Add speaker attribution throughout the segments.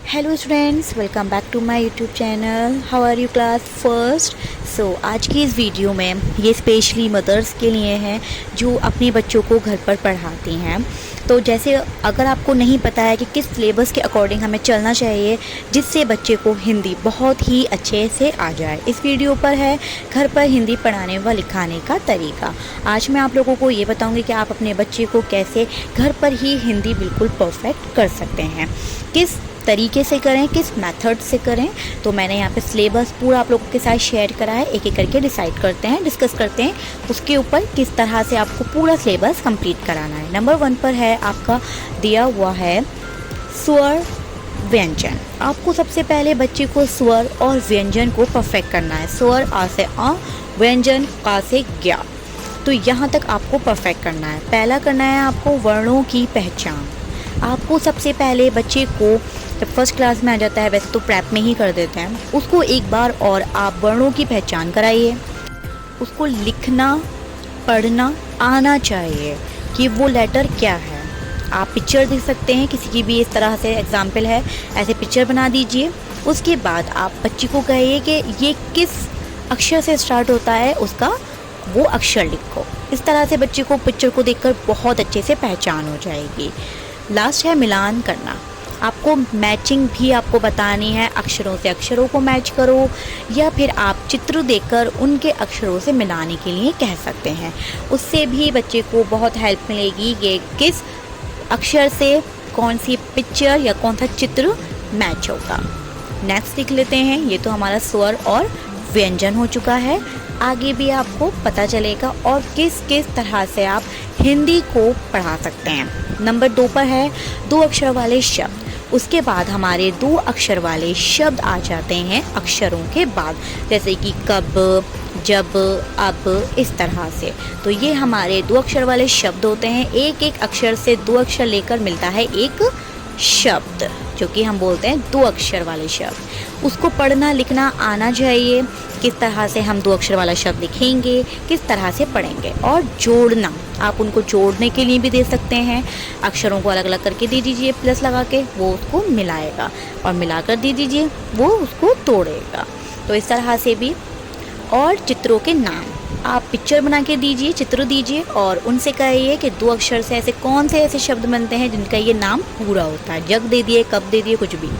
Speaker 1: Hello students, welcome back to my YouTube channel. How are you class first. आज की इस video में ये स्पेशली मदर्स के लिए है जो अपने बच्चों को घर पर पढ़ाती हैं। तो जैसे अगर आपको नहीं पता है कि किस सिलेबस के अकॉर्डिंग हमें चलना चाहिए जिससे बच्चे को हिंदी बहुत ही अच्छे से आ जाए, इस वीडियो पर है घर पर हिंदी पढ़ाने व लिखाने का तरीका। आज मैं आप लोगों को ये बताऊंगी कि आप अपने बच्चे को कैसे घर पर ही हिंदी बिल्कुल परफेक्ट कर सकते हैं, किस तरीके से करें, किस मेथड से करें। तो मैंने यहाँ पे सिलेबस पूरा आप लोगों के साथ शेयर करा है, एक एक करके डिसाइड करते हैं, डिस्कस करते हैं उसके ऊपर किस तरह से आपको पूरा सिलेबस कंप्लीट कराना है। नंबर 1 पर है आपका दिया हुआ है स्वर व्यंजन। आपको सबसे पहले बच्चे को स्वर और व्यंजन को परफेक्ट करना है। स्वर आ से आ, व्यंजन का से ज्ञा, तो यहाँ तक आपको परफेक्ट करना है। पहला करना है आपको वर्णों की पहचान। आपको सबसे पहले बच्चे को जब फर्स्ट क्लास में आ जाता है, वैसे तो प्रेप में ही कर देते हैं, उसको एक बार और आप वर्णों की पहचान कराइए। उसको लिखना पढ़ना आना चाहिए कि वो लेटर क्या है। आप पिक्चर देख सकते हैं, किसी की भी इस तरह से एग्जाम्पल है, ऐसे पिक्चर बना दीजिए। उसके बाद आप बच्चे को कहिए कि ये किस अक्षर से स्टार्ट होता है, उसका वो अक्षर लिखो। इस तरह से बच्चे को पिक्चर को देखकर बहुत अच्छे से पहचान हो जाएगी। लास्ट है मिलान करना। आपको मैचिंग भी आपको बतानी है, अक्षरों से अक्षरों को मैच करो या फिर आप चित्र देखकर उनके अक्षरों से मिलाने के लिए कह सकते हैं। उससे भी बच्चे को बहुत हेल्प मिलेगी कि किस अक्षर से कौन सी पिक्चर या कौन सा चित्र मैच होगा। नेक्स्ट लिख लेते हैं। ये तो हमारा स्वर और व्यंजन हो चुका है। आगे भी आपको पता चलेगा और किस किस तरह से आप हिंदी को पढ़ा सकते हैं। नंबर 2 पर है 2 अक्षर वाले शब्द। उसके बाद हमारे 2 अक्षर वाले शब्द आ जाते हैं अक्षरों के बाद, जैसे कि कब, जब, अब, इस तरह से। तो ये हमारे 2 अक्षर वाले शब्द होते हैं। एक एक अक्षर से 2 अक्षर लेकर मिलता है एक शब्द, जो कि हम बोलते हैं 2 अक्षर वाले शब्द। उसको पढ़ना लिखना आना चाहिए, किस तरह से हम 2 अक्षर वाला शब्द लिखेंगे, किस तरह से पढ़ेंगे। और जोड़ना, आप उनको जोड़ने के लिए भी दे सकते हैं। अक्षरों को अलग अलग करके दे दीजिए, प्लस लगा के, वो उसको मिलाएगा, और मिलाकर दे दीजिए, वो उसको तोड़ेगा। तो इस तरह से भी। और चित्रों के नाम आप पिक्चर बना के दीजिए, चित्र दीजिए और उनसे कहिए कि 2 अक्षर से ऐसे कौन से ऐसे शब्द बनते हैं जिनका ये नाम पूरा होता है। जग दे दिए, कब दे दिए, कुछ भी।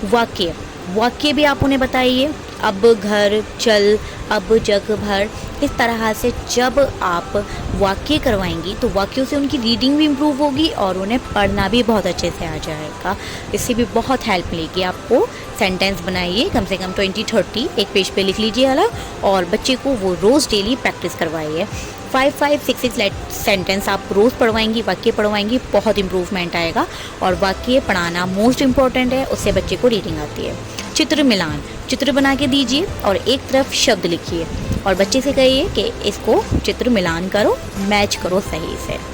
Speaker 1: वाक्य, वाक्य भी आप उन्हें बताइए। अब, घर, चल, अब, जग, भर। इस तरह से जब आप वाक्य करवाएंगी तो वाक्यों से उनकी रीडिंग भी इम्प्रूव होगी और उन्हें पढ़ना भी बहुत अच्छे से आ जाएगा। इससे भी बहुत हेल्प मिलेगी आपको। सेंटेंस बनाइए, कम से कम 20-30 एक पेज पे लिख लीजिए अलग, और बच्चे को वो रोज़ डेली प्रैक्टिस करवाइए। 5-5, 6-6 सेंटेंस आप रोज़ पढ़वाएंगी, वाक्य पढ़वाएंगी, बहुत इंप्रूवमेंट आएगा। और वाक्य पढ़ाना मोस्ट इम्पॉर्टेंट है, उससे बच्चे को रीडिंग आती है। चित्र मिलान, चित्र बना के दीजिए और एक तरफ शब्द लिखिए और बच्चे से कहिए कि इसको चित्र मिलान करो, मैच करो सही से।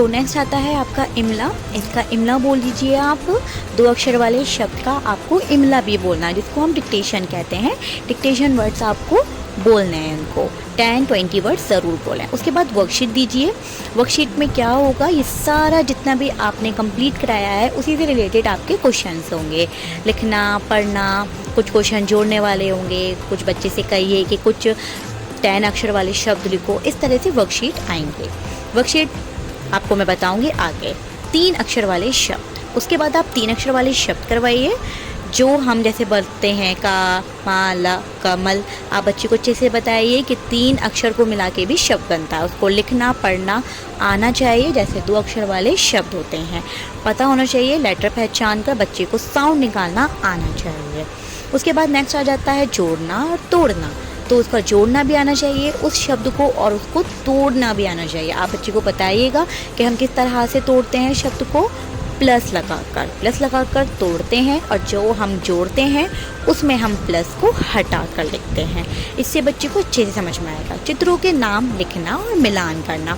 Speaker 1: नेक्स्ट आता है आपका इमला। इसका इमला बोल दीजिए आप। 2 अक्षर वाले शब्द का आपको इमला भी बोलना है, जिसको हम डिक्टेशन कहते हैं। डिक्टेशन वर्ड्स आपको बोलने हैं, उनको 10-20 वर्ड्स ज़रूर बोलें। उसके बाद वर्कशीट दीजिए। वर्कशीट में क्या होगा, ये सारा जितना भी आपने कंप्लीट कराया है उसी से रिलेटेड आपके क्वेश्चंस होंगे। लिखना पढ़ना, कुछ क्वेश्चन जोड़ने वाले होंगे, कुछ बच्चे से कहिए कि कुछ 10 अक्षर वाले शब्द लिखो। इस तरह से वर्कशीट आएंगे। वर्कशीट आपको मैं बताऊंगी आगे। 3 अक्षर वाले शब्द, उसके बाद आप 3 अक्षर वाले शब्द करवाइए जो हम जैसे बोलते हैं का, मा, ला, कमल। आप बच्चे को अच्छे से बताइए कि 3 अक्षर को मिला के भी शब्द बनता है। उसको लिखना पढ़ना आना चाहिए, जैसे 2 अक्षर वाले शब्द होते हैं। पता होना चाहिए, लेटर पहचान कर बच्चे को साउंड निकालना आना चाहिए। उसके बाद नेक्स्ट आ जाता है जोड़ना और तोड़ना। तो उसका जोड़ना भी आना चाहिए उस शब्द को, और उसको तोड़ना भी आना चाहिए। आप बच्चे को बताइएगा कि हम किस तरह से तोड़ते हैं शब्द को, प्लस लगाकर तोड़ते हैं, और जो हम जोड़ते हैं उसमें हम प्लस को हटा कर लिखते हैं। इससे बच्चे को अच्छे से समझ में आएगा। चित्रों के नाम लिखना और मिलान करना।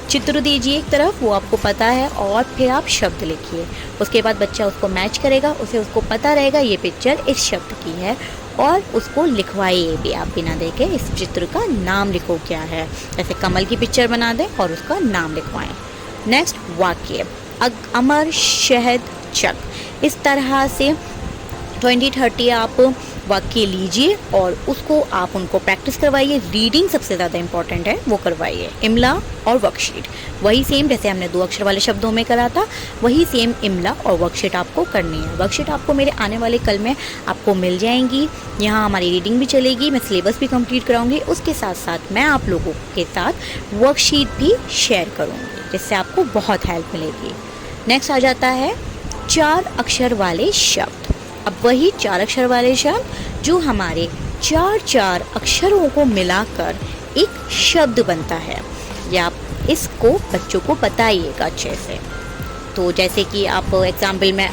Speaker 1: चित्र दीजिए एक तरफ, वो आपको पता है, और फिर आप शब्द लिखिए। उसके बाद बच्चा उसको मैच करेगा, उसको पता रहेगा ये पिक्चर इस शब्द की है, और उसको लिखवाइए भी आप बिना देखे। इस चित्र का नाम लिखो क्या है, जैसे कमल की पिक्चर बना दें और उसका नाम लिखवाएं। नेक्स्ट वाक्य, अमर, शहद, चक। इस तरह से 20-30 आप वाक्य लीजिए और उसको आप उनको प्रैक्टिस करवाइए। रीडिंग सबसे ज़्यादा इंपॉर्टेंट है, वो करवाइए। इमला और वर्कशीट वही सेम जैसे हमने 2 अक्षर वाले शब्दों में करा था, वही सेम इमला और वर्कशीट आपको करनी है। वर्कशीट आपको मेरे आने वाले कल में आपको मिल जाएंगी। यहाँ हमारी रीडिंग भी चलेगी, मैं सिलेबस भी कंप्लीट कराऊंगी, उसके साथ साथ मैं आप लोगों के साथ वर्कशीट भी शेयर करूँगी, जिससे आपको बहुत हेल्प मिलेगी। नेक्स्ट आ जाता है 4 अक्षर वाले शब्द। अब वही 4 अक्षर वाले शब्द जो हमारे 4 अक्षरों को मिलाकर एक शब्द बनता है, या आप इसको बच्चों को बताइएगा अच्छे से। तो जैसे कि आप एग्जाम्पल में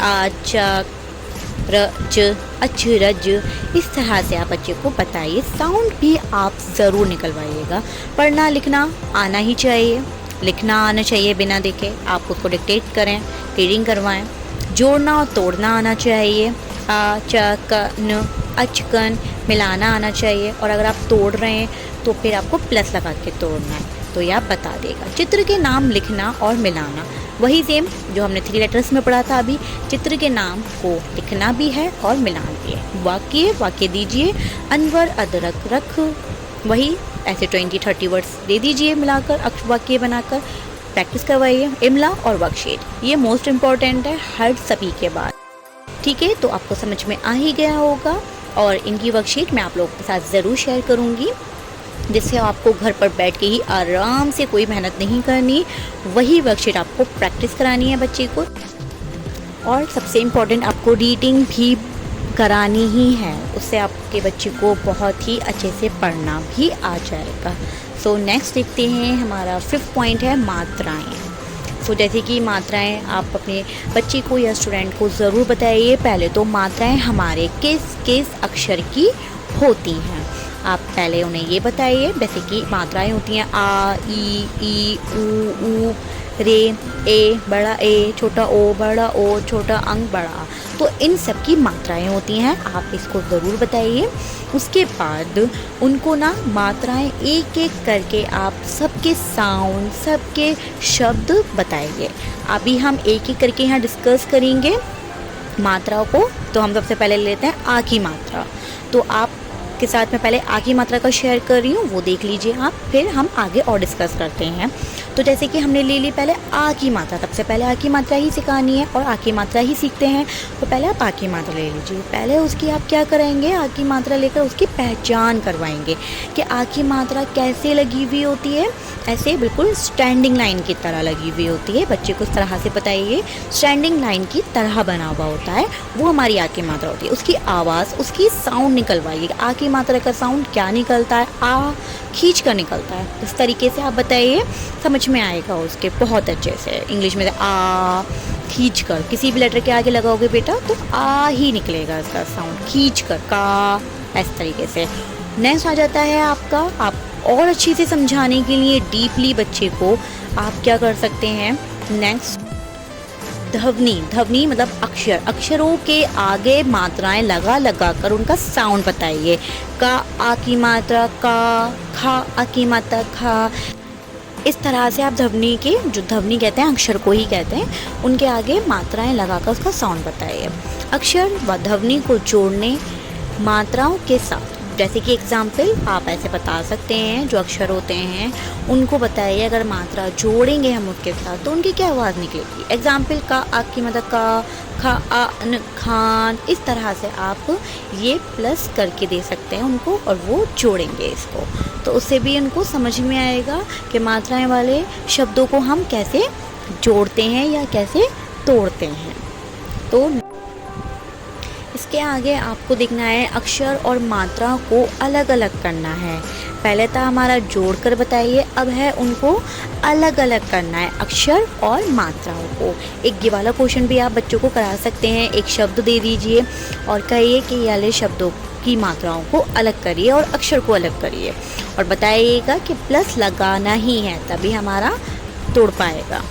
Speaker 1: रज, अचरज, इस तरह से आप बच्चे को बताइए। साउंड भी आप ज़रूर निकलवाइएगा। पढ़ना लिखना आना ही चाहिए, लिखना आना चाहिए बिना देखे। आप उसको डिक्टेट करें, रीडिंग करवाएं। जोड़ना और तोड़ना आना चाहिए। आ, च, क, न, अचकन मिलाना आना चाहिए। और अगर आप तोड़ रहे हैं तो फिर आपको प्लस लगा के तोड़ना है, तो ये आप बता देगा। चित्र के नाम लिखना और मिलाना वही सेम जो हमने 3 लेटर्स में पढ़ा था अभी। चित्र के नाम को लिखना भी है और मिलाना भी है। वाक्य दीजिए। अनवर अदरक रख, वही ऐसे 20-30 वर्ड्स दे दीजिए मिलाकर वाक्य बनाकर। प्रैक्टिस करवाइए। इमला और वर्कशीट ये मोस्ट इम्पॉर्टेंट है हर सभी के बाद। ठीक है, तो आपको समझ में आ ही गया होगा और इनकी वर्कशीट मैं आप लोगों के साथ ज़रूर शेयर करूँगी, जिससे आपको घर पर बैठ के ही आराम से कोई मेहनत नहीं करनी, वही वर्कशीट आपको प्रैक्टिस करानी है बच्चे को। और सबसे इम्पोर्टेंट आपको रीडिंग भी करानी ही है, उससे आपके बच्चे को बहुत ही अच्छे से पढ़ना भी आ जाएगा। सो नेक्स्ट देखते हैं, हमारा 5th पॉइंट है मात्राएं। तो जैसे कि मात्राएं आप अपने बच्चे को या स्टूडेंट को ज़रूर बताइए। पहले तो मात्राएं हमारे किस किस अक्षर की होती हैं, आप पहले उन्हें ये बताइए। जैसे कि मात्राएं होती हैं आ, ई, ऊ, रे, ए, बड़ा ए, छोटा ओ, बड़ा ओ, छोटा अंग, बड़ा आ। तो इन सब की मात्राएं होती हैं, आप इसको ज़रूर बताइए। उसके बाद उनको ना मात्राएं एक एक करके आप सबके साउंड, सबके शब्द बताइए। अभी हम एक एक करके यहाँ डिस्कस करेंगे मात्राओं को। तो हम सबसे पहले लेते हैं आ की मात्रा। तो आप के साथ मैं पहले आ की मात्रा का शेयर कर रही हूँ, वो देख लीजिए आप, फिर हम आगे और डिस्कस करते हैं। तो जैसे कि हमने ले ली पहले आ की मात्रा, सबसे पहले आ की मात्रा ही सिखानी है और आ की मात्रा ही सीखते हैं। तो पहले आप आ की मात्रा ले लीजिए। पहले उसकी आप क्या करेंगे, आ की मात्रा लेकर उसकी पहचान करवाएंगे कि आ की मात्रा कैसे लगी हुई होती है। ऐसे बिल्कुल स्टैंडिंग लाइन की तरह लगी हुई होती है। बच्चे को इस तरह से बताइए स्टैंडिंग लाइन की तरह बना हुआ होता है, वो हमारी आ की मात्रा होती है। उसकी आवाज़, उसकी साउंड निकलवाइए। आ की मात्रा का साउंड क्या निकलता है, आ खींच कर निकलता है। इस तरीके से आप बताइए, समझ में आएगा उसके बहुत अच्छे से। इंग्लिश में आ खींच कर, किसी भी लेटर के आगे लगाओगे बेटा तो आ ही निकलेगा इसका साउंड, खींच कर, का, इस तरीके से। नेक्स्ट आ जाता है आपका, आप और अच्छे से समझाने के लिए डीपली बच्चे को आप क्या कर सकते हैं। नेक्स्ट ध्वनि, ध्वनि मतलब अक्षर, अक्षरों के आगे मात्राएं लगा लगा कर उनका साउंड बताइए। का आ की मात्रा का, खा आ की मात्रा खा। इस तरह से आप ध्वनि के, जो ध्वनि कहते हैं अक्षर को ही कहते हैं, उनके आगे मात्राएं लगाकर उसका साउंड बताइए। अक्षर व ध्वनि को जोड़ने मात्राओं के साथ, जैसे कि एग्जाम्पल आप ऐसे बता सकते हैं, जो अक्षर होते हैं उनको बताइए अगर मात्रा जोड़ेंगे हम उसके साथ तो उनकी क्या आवाज़ निकलेगी। एग्जाम्पल का आ की मतलब का, खा आ न खान। इस तरह से आप ये प्लस करके दे सकते हैं उनको और वो जोड़ेंगे इसको, तो उससे भी उनको समझ में आएगा कि मात्राएं वाले शब्दों को हम कैसे जोड़ते हैं या कैसे तोड़ते हैं। तो इसके आगे आपको देखना है अक्षर और मात्रा को अलग अलग करना है। पहले था हमारा जोड़कर बताइए, अब है उनको अलग अलग करना है, अक्षर और मात्राओं को। एक ये वाला क्वेश्चन भी आप बच्चों को करा सकते हैं। एक शब्द दे दीजिए और कहिए कि ये वाले शब्दों की मात्राओं को अलग करिए और अक्षर को अलग करिए और बताइएगा कि प्लस लगाना ही है, तभी हमारा तोड़ पाएगा।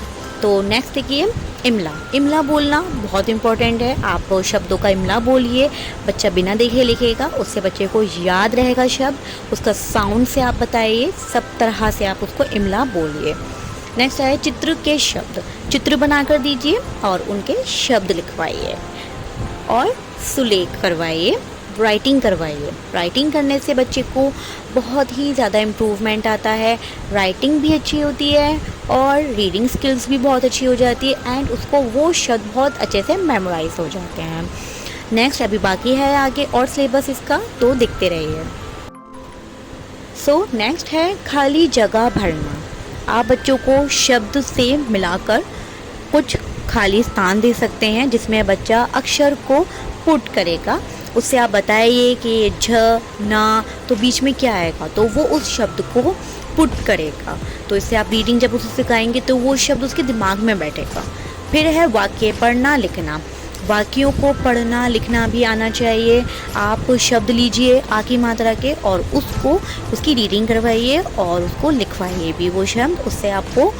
Speaker 1: तो नेक्स्ट देखिए इमला। इमला बोलना बहुत इम्पॉर्टेंट है। आप शब्दों का इमला बोलिए, बच्चा बिना देखे लिखेगा, उससे बच्चे को याद रहेगा शब्द। उसका साउंड से आप बताइए, सब तरह से आप उसको इमला बोलिए। नेक्स्ट है चित्र के शब्द। चित्र बनाकर दीजिए और उनके शब्द लिखवाइए और सुलेख करवाइए, राइटिंग करवाइए। राइटिंग करने से बच्चे को बहुत ही ज़्यादा इम्प्रूवमेंट आता है, राइटिंग भी अच्छी होती है और रीडिंग स्किल्स भी बहुत अच्छी हो जाती है एंड उसको वो शब्द बहुत अच्छे से मेमोराइज हो जाते हैं। नेक्स्ट अभी बाकी है आगे और सिलेबस इसका, तो देखते रहिए। नेक्स्ट है खाली जगह भरना। आप बच्चों को शब्द से मिलाकर कुछ खाली स्थान दे सकते हैं जिसमें बच्चा अक्षर को पुट करेगा। उससे आप बताइए कि झ ना तो बीच में क्या आएगा, तो वो उस शब्द को पुट करेगा। तो इससे आप रीडिंग जब उसे सिखाएंगे तो वो शब्द उसके दिमाग में बैठेगा। फिर है वाक्य पढ़ना लिखना। वाक्यों को पढ़ना लिखना भी आना चाहिए। आप शब्द लीजिए आ की मात्रा के और उसको उसकी रीडिंग करवाइए और उसको लिखवाइए भी वो शब्द। उससे आपको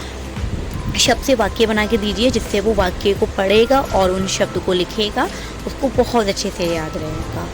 Speaker 1: शब्द से वाक्य बना के दीजिए जिससे वो वाक्य को पढ़ेगा और उन शब्द को लिखेगा, उसको बहुत अच्छे से याद रहेगा।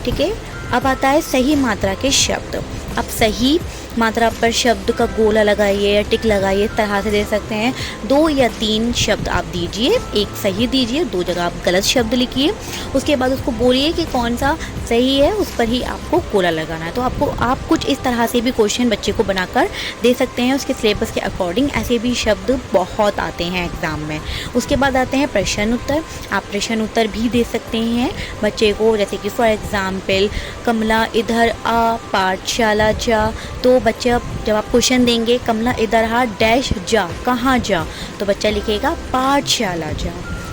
Speaker 1: ठीक है, अब आता है सही मात्रा के शब्द। अब सही मात्रा पर शब्द का गोला लगाइए या टिक लगाइए, इस तरह से दे सकते हैं। 2 या 3 शब्द आप दीजिए, एक सही दीजिए, 2 जगह आप गलत शब्द लिखिए। उसके बाद उसको बोलिए कि कौन सा सही है, उस पर ही आपको गोला लगाना है। तो आप कुछ इस तरह से भी क्वेश्चन बच्चे को बनाकर दे सकते हैं उसके सिलेबस के अकॉर्डिंग। ऐसे भी शब्द बहुत आते हैं एग्ज़ाम में। उसके बाद आते हैं प्रश्न उत्तर। आप प्रश्न उत्तर भी दे सकते हैं बच्चे को, जैसे कि फॉर एग्ज़ाम्पल कमला इधर आ पाठशाला जा। तो बच्चा जब आप क्वेश्चन देंगे कमला इधर आ डैश जा, कहाँ जा, तो बच्चा लिखेगा पाठशाला जा।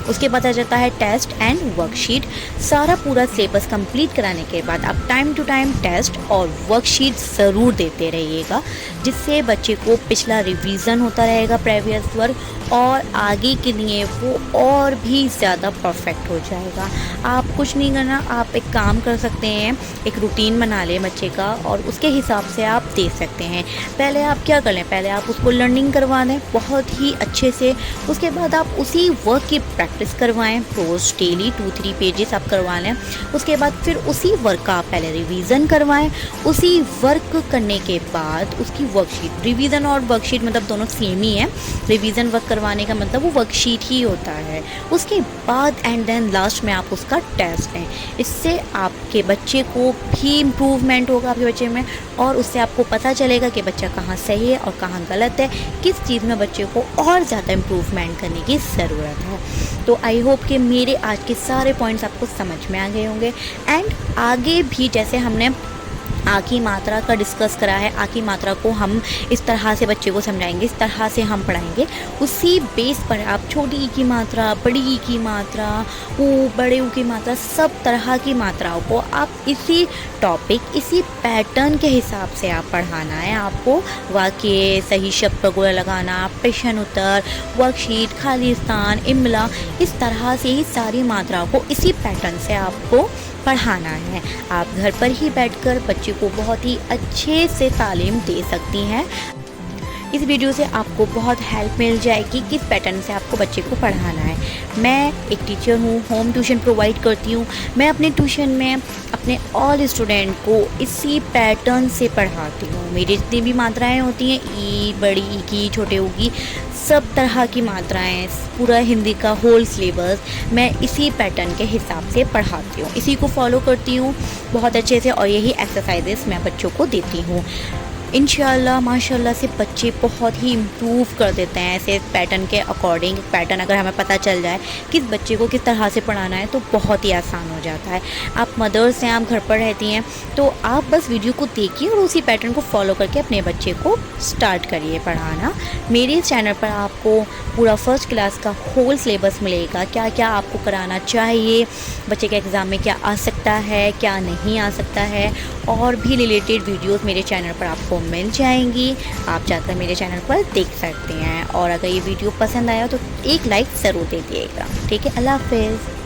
Speaker 1: उसके बाद आ जाता है टेस्ट एंड वर्कशीट। सारा पूरा सिलेबस कंप्लीट कराने के बाद आप टाइम टू टाइम टेस्ट और वर्कशीट ज़रूर देते रहिएगा, जिससे बच्चे को पिछला रिवीजन होता रहेगा प्रीवियस वर्क और आगे के लिए वो और भी ज़्यादा परफेक्ट हो जाएगा। आप कुछ नहीं करना, आप एक काम कर सकते हैं, एक रूटीन बना लें बच्चे का और उसके हिसाब से आप दे सकते हैं। पहले आप क्या कर लें, पहले आप उसको लर्निंग करवा दें बहुत ही अच्छे से। उसके बाद आप उसी वर्क की प्रैक्टिस करवाएं, रोज़ डेली 2-3 पेजेस आप करवा लें। उसके बाद फिर उसी वर्क का आप पहले रिवीजन करवाएं। उसी वर्क करने के बाद उसकी वर्कशीट, रिवीजन और वर्कशीट मतलब दोनों सेम ही है। रिवीजन वर्क करवाने का मतलब वो वर्कशीट ही होता है। उसके बाद एंड देन लास्ट में आप उसका टेस्ट लें। इससे आपके बच्चे को भी इम्प्रूवमेंट होगा आपके बच्चे में और उससे आपको पता चलेगा कि बच्चा कहाँ सही है और कहाँ गलत है, किस चीज़ में बच्चे को और ज़्यादा इम्प्रूवमेंट करने की ज़रूरत है। तो आई होप कि मेरे आज के सारे पॉइंट्स आपको समझ में आ गए होंगे एंड आगे भी जैसे हमने आ की मात्रा का डिस्कस करा है, आ की मात्रा को हम इस तरह से बच्चे को समझाएंगे, इस तरह से हम पढ़ाएंगे। उसी बेस पर आप छोटी ई की मात्रा, बड़ी ई की मात्रा, ऊ, बड़े ऊ की मात्रा, सब तरह की मात्राओं को आप इसी टॉपिक, इसी पैटर्न के हिसाब से आप पढ़ाना है। आपको वाक्य, सही शब्द पर गोला लगाना, प्रश्न उत्तर, वर्कशीट, खाली स्थान, इमला, इस तरह से ही सारी मात्राओं को इसी पैटर्न से आपको पढ़ाना है। आप घर पर ही बैठकर बच्चे को बहुत ही अच्छे से तालीम दे सकती हैं। इस वीडियो से आपको बहुत हेल्प मिल जाएगी किस पैटर्न से आपको बच्चे को पढ़ाना है। मैं एक टीचर हूँ, होम ट्यूशन प्रोवाइड करती हूँ। मैं अपने ट्यूशन में अपने ऑल स्टूडेंट को इसी पैटर्न से पढ़ाती हूँ। मेरी जितनी भी मात्राएं होती हैं, ई, बड़ी ई की, छोटे ऊ की, सब तरह की मात्राएं, पूरा हिंदी का होल सिलेबस मैं इसी पैटर्न के हिसाब से पढ़ाती हूँ। इसी को फॉलो करती हूँ बहुत अच्छे से और यही एक्सरसाइजेस मैं बच्चों को देती हूँ। इंशाल्लाह माशाल्लाह से बच्चे बहुत ही इम्प्रूव कर देते हैं ऐसे पैटर्न के अकॉर्डिंग। पैटर्न अगर हमें पता चल जाए किस बच्चे को किस तरह से पढ़ाना है तो बहुत ही आसान हो जाता है। आप मदर्स हैं, आप घर पर रहती हैं, तो आप बस वीडियो को देखिए और उसी पैटर्न को फॉलो करके अपने बच्चे को स्टार्ट करिए पढ़ाना। मेरे चैनल पर आपको पूरा फर्स्ट क्लास का होल सिलेबस मिलेगा, क्या क्या आपको कराना चाहिए, बच्चे के एग्ज़ाम में क्या आ सकता है, क्या नहीं आ सकता है, और भी रिलेटेड वीडियोस मेरे चैनल पर आपको मिल जाएंगी। आप जाकर मेरे चैनल पर देख सकते हैं और अगर ये वीडियो पसंद आया तो एक लाइक ज़रूर दे दिएगा। ठीक है, अल्लाह हाफ़िज़।